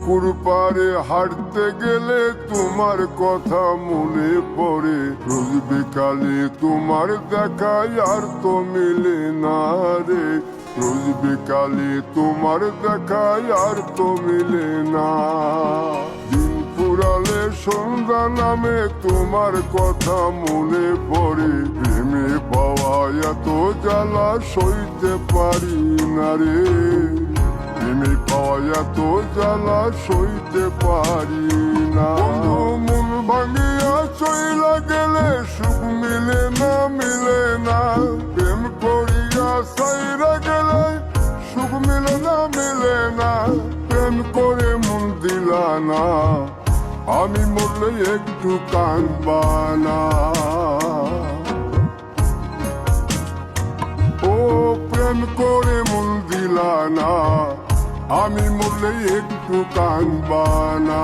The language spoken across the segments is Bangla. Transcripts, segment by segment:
পুকুর পাড়ে হাঁটতে গেলে তোমার কথা মনে পড়ে, রোজ বিকালে তোমার দেখা আর তো মিলে না রে, রোজ বিকালে তোমার দেখা আর তো মিলে না। দিন ফুরালে সন্ধ্যা নামে তোমার কথা মনে পড়ে, প্রেমে পাওয়া এত জ্বালা সইতে পারি না রে, প্রেমে পাওয়া এত জ্বালা সইতে পারি না। মন ভাঙিয়া চইলা গেলে সুখ মিলে না, মিলে না, প্রেম করিয়া সাইরা গেলে সুখ মিলে না, মিলে না, প্রেম করে মন দিলা না, আমি মরলে একটু কাঁদবা না। ও প্রেম করে মন দিলা না, আমি মরলে একটু কাঁদবা না।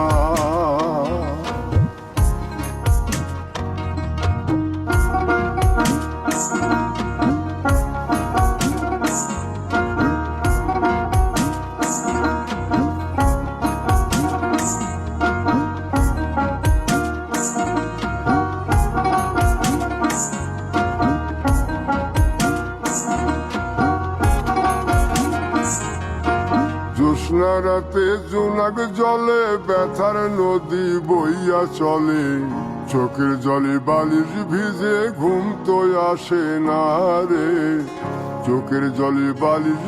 জ্যোৎস্না রাতে জোনাক জলে ব্যথার নদী বইয়া চলে, চোখের জলে বালিশ ভিজে ঘুম তো আসে না রে, চোখের জলে বালিশ